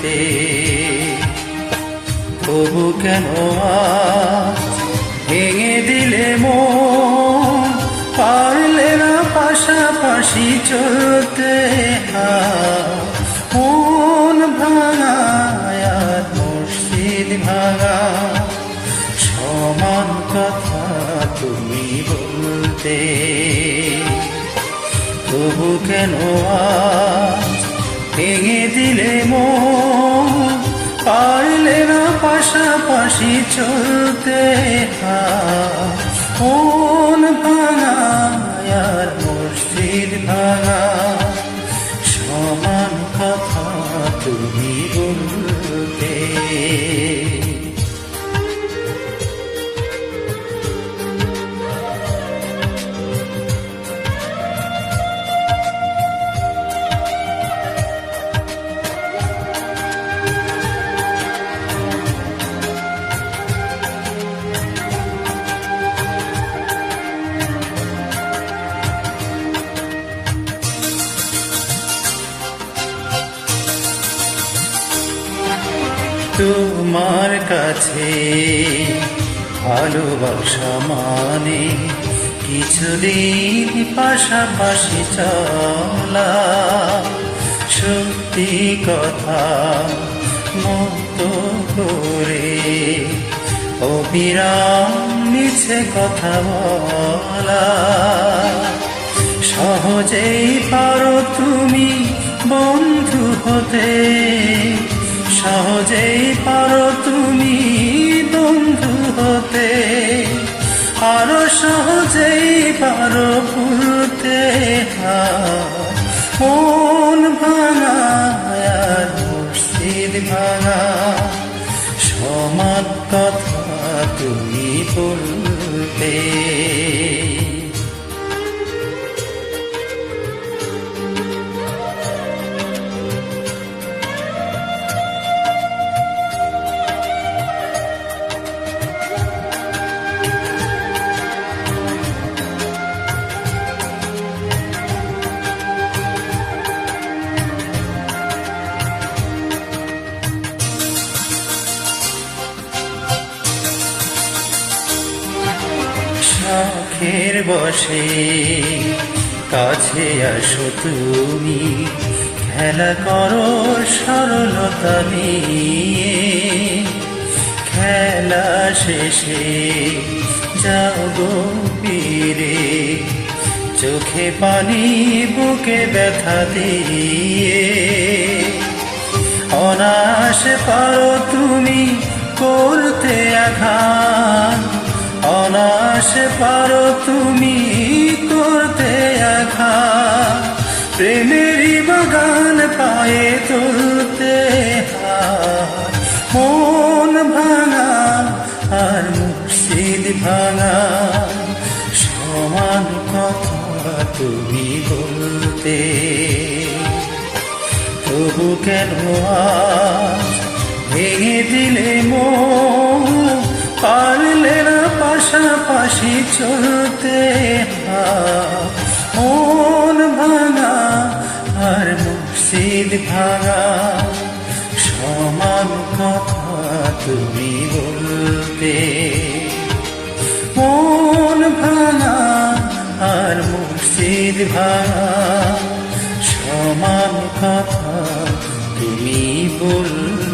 বলতে, তবু কেন আজ ভেঙে দিলে মন, পারলে না পাশাপাশি চলতে। মন ভাঙা আর মসজিদ ভাঙা সমান কথা তুমি বলতে, তবু কেন আজ ভেঙে দিলে মন, পারলে না পাশাপাশি চলতে। মন ভাঙা আর মসজিদ ভাঙা সমান কথা তুমি বলতে। তোমার কাছে ভালোবাসা মানে কিছুদিন পাশাপাশি চলা, সত্যি কথা মতো করে অবিরাম মিছে কথা বলা। সহজেই পারো তুমি বন্ধু হতে, সহজেই পারো তুমি বন্ধু হতে, আরো সহজেই পারো ভুলতে। মন ভাঙা আর মসজিদ ভাঙা সমান কথা তুমি বলতে। শখের বসে কাছে আসো তুমি, খেলা করো সরলতা নিয়ে। খেলা শেষে যাও গভীরে, চোখে পানি বুকে ব্যথা দিয়ে। অনায়াসে পারো তুমি করতে আঘাত, অনায়াসে পারো তুমি করতে আঘাত। প্রেমেরই বাগান পায়ে তুলতে। মন ভাঙা আর মসজিদ ভাঙা সমান কথা তুমি বলতে, তবু কেন আজ ভেঙে দিলে মন, পারলে না পাশাপাশি চলতে। মন ভাঙা আর মসজিদ ভাঙা সমান কথা তুমি বলতে। মন ভাঙা আর মসজিদ ভাঙা সমান কথা তুমি বলতে।